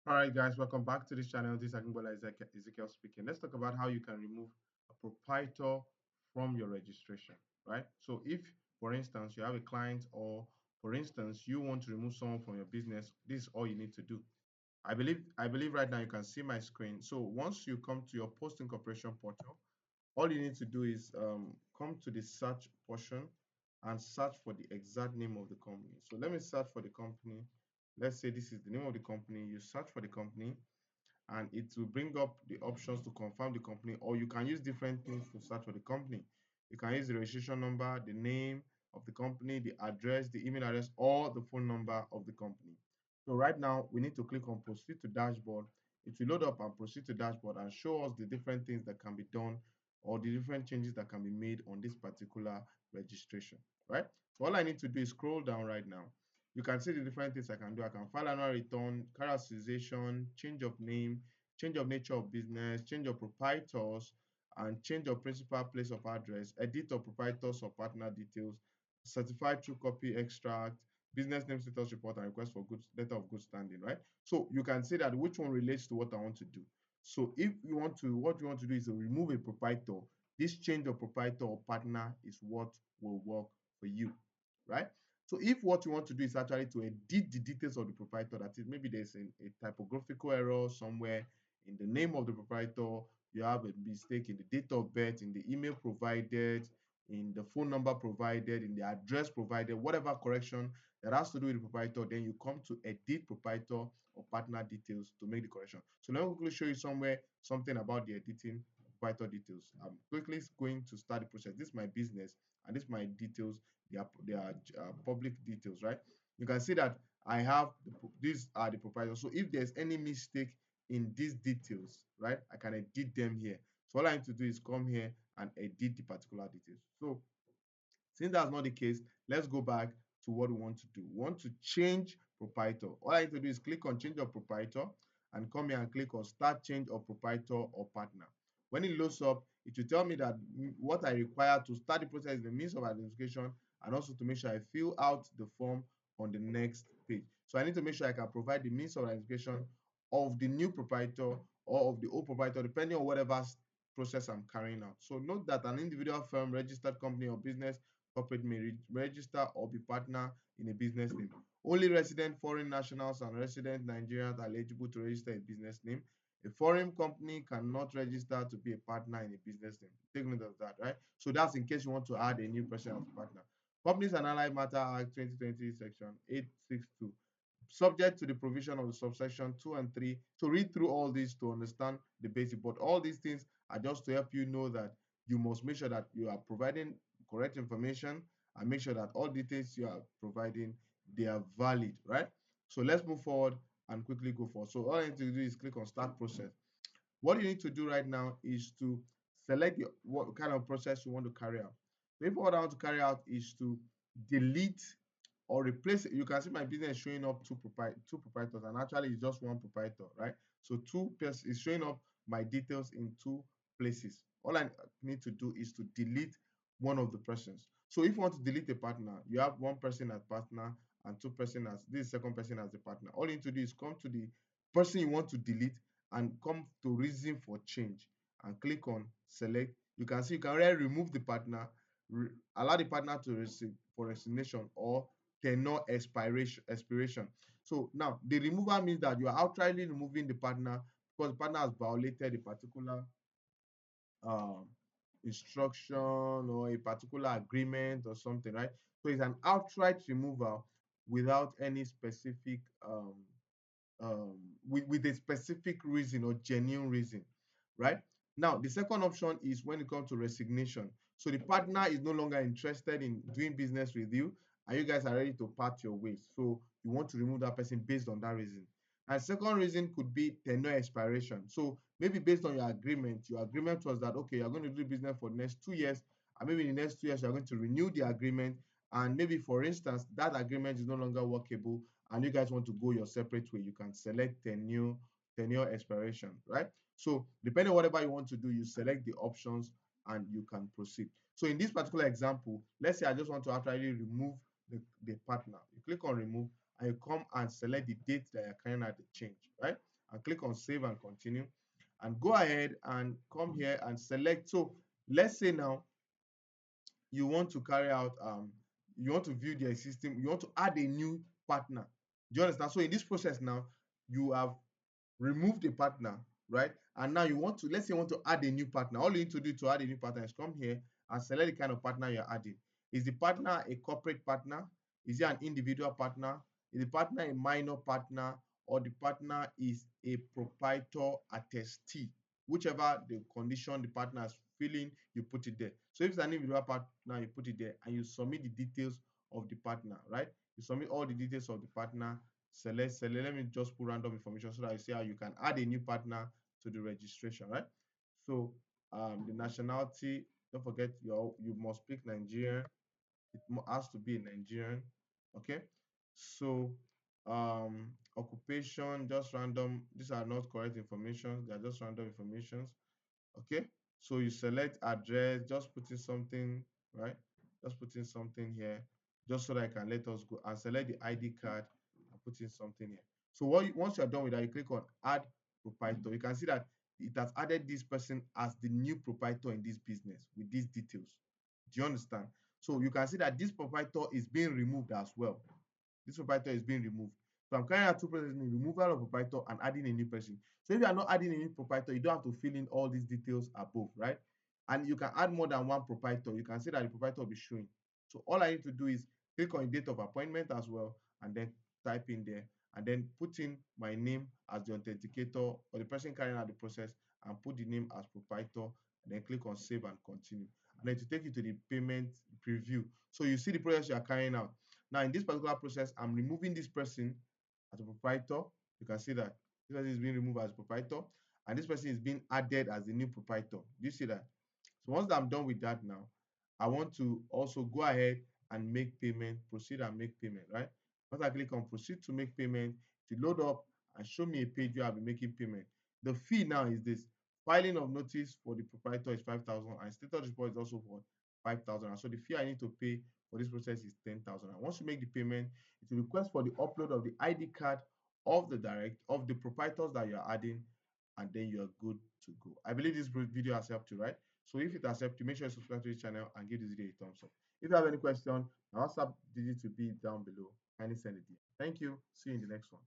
All right, guys, welcome back to this channel. This is Akinbola Ezekiel speaking. Let's talk about how you can remove a proprietor from your registration, right? So, if, for instance, you have a client, or for instance, you want to remove someone from your business, this is all you need to do. I believe right now you can see my screen. So, once you come to your post-incorporation portal, all you need to do is come to the search portion and search for the exact name of the company. So let me search for the company. Let's say this is the name of the company. You search for the company and it will bring up the options to confirm the company, or you can use different things to search for the company. You can use the registration number, the name of the company, the address, the email address, or the phone number of the company. So right now we need to click on proceed to dashboard. It will load up and proceed to dashboard and show us the different things that can be done, or the different changes that can be made on this particular registration, right? So all I need to do is scroll down right now. You can see the different things I can do. I can file annual return, characterization, change of name, change of nature of business, change of proprietors, and change of principal place of address, edit of proprietors or partner details, certified true copy extract, business name status report, and request for good letter of good standing, right? So you can see that which one relates to what I want to do. So if you want to, what you want to do is to remove a proprietor. This change of proprietor or partner is what will work for you, right? So if what you want to do is actually to edit the details of the proprietor, that is, maybe there's a typographical error somewhere in the name of the proprietor, you have a mistake in the date of birth, in the email provided, in the phone number provided, in the address provided, whatever correction that has to do with the proprietor, then you come to edit proprietor or partner details to make the correction. So let me quickly show you something about the editing proprietor details. I'm quickly going to start the process. This is my business and this is my details. They are public details, right? You can see that I have these are the proprietors. So if there's any mistake in these details, right, I can edit them here. So all I need to do is come here and edit the particular details. So since that's not the case, let's go back to what we want to do. We want to change proprietor. All I need to do is click on change of proprietor and come here and click on start change of proprietor or partner. When it loads up, it will tell me that what I require to start the process is the means of identification, and also to make sure I fill out the form on the next page. So I need to make sure I can provide the means of identification of the new proprietor or of the old proprietor, depending on whatever process I'm carrying out. So note that an individual firm, registered company, or business corporate may register or be partner in a business name. Only resident foreign nationals and resident Nigerians are eligible to register a business name. A foreign company cannot register to be a partner in a business name. Take note of that, right? So that's in case you want to add a new person as a partner. Companies and Allied Matter Act 2020, Section 862, subject to the provision of the subsection 2 and 3. So read through all these to understand the basic, but all these things are just to help you know that you must make sure that you are providing correct information and make sure that all details you are providing, they are valid, right? So let's move forward and quickly go forward. So all I need to do is click on start process. What you need to do right now is to select what kind of process you want to carry out. So if what I want to carry out is to delete or replace it, you can see my business showing up two proprietors, and actually it's just one proprietor, right? So two person is showing up my details in two places. All I need to do is to delete one of the persons. So if you want to delete a partner, you have one person as partner and two person as this second person as the partner. All you need to do is come to the person you want to delete and come to reason for change and click on select. You can see you can already remove the partner, allow the partner to receive for resignation or tenure expiration. So now the removal means that you are outrightly removing the partner because the partner has violated a particular um, instruction or a particular agreement or something, right? So it's an outright removal without any specific with a specific reason or genuine reason, right? Now, the second option is when it comes to resignation. So the partner is no longer interested in doing business with you, and you guys are ready to part your ways. So you want to remove that person based on that reason. And second reason could be tenure expiration. So maybe based on your agreement was that okay, you're going to do business for the next 2 years, and maybe in the next 2 years you're going to renew the agreement. And maybe, for instance, that agreement is no longer workable, and you guys want to go your separate way, you can select tenure expiration, right? So depending on whatever you want to do, you select the options and you can proceed. So in this particular example, let's say I just want to actually remove the partner. You click on remove and you come and select the date that you're carrying out the change, right? and click on save and continue, and go ahead and come here and select. So let's say now you want to carry out you want to view the existing, you want to add a new partner. Do you understand? So in this process now, you have removed a partner, right? And now you want to, let's say you want to add a new partner. All you need to do to add a new partner is come here and select the kind of partner you're adding. Is the partner a corporate partner? Is it an individual partner? Is the partner a minor partner? Or the partner is a proprietor attestee? Whichever the condition the partner is filling, you put it there. So if it's an individual partner, you put it there and you submit the details of the partner, right? You submit all the details of the partner. Select. Let me just put random information so that you see how you can add a new partner to the registration, right? So the nationality, don't forget you must pick Nigerian. It has to be a Nigerian. Okay. So occupation, just random. These are not correct information. They are just random informations. Okay. So you select address, just put in something, right? Just put in something here, just so that I can let us go, and select the ID card and put in something here. So once you're done with that, you click on add proprietor. You can see that it has added this person as the new proprietor in this business with these details. Do you understand? So you can see that this proprietor is being removed as well. This proprietor is being removed. So I'm carrying out two processes: removal of proprietor and adding a new person. So if you are not adding a new proprietor, you don't have to fill in all these details above, right? And you can add more than one proprietor. You can see that the proprietor will be showing. So all I need to do is click on date of appointment as well, and then type in there, and then put in my name as the authenticator or the person carrying out the process, and put the name as proprietor, and then click on save and continue. And then to take you to the payment preview. So you see the process you are carrying out. Now, in this particular process, I'm removing this person as a proprietor. You can see that this person is being removed as a proprietor, and this person is being added as the new proprietor. Do you see that? So once I'm done with that now, I want to also go ahead and make payment, proceed and make payment, right? Once I click on proceed to make payment, to load up and show me a page where I'll be making payment. The fee now is this: filing of notice for the proprietor is 5,000, and status report is also for 5,000. And so the fee I need to pay for this process is 10,000. And once you make the payment, it will request for the upload of the ID card of the proprietors that you're adding, and then you're good to go. I believe this video has helped you, right? So if it has helped you, make sure you subscribe to this channel and give this video a thumbs up. If you have any question, my WhatsApp digit will be down below. Kindly send it here. Thank you. See you in the next one.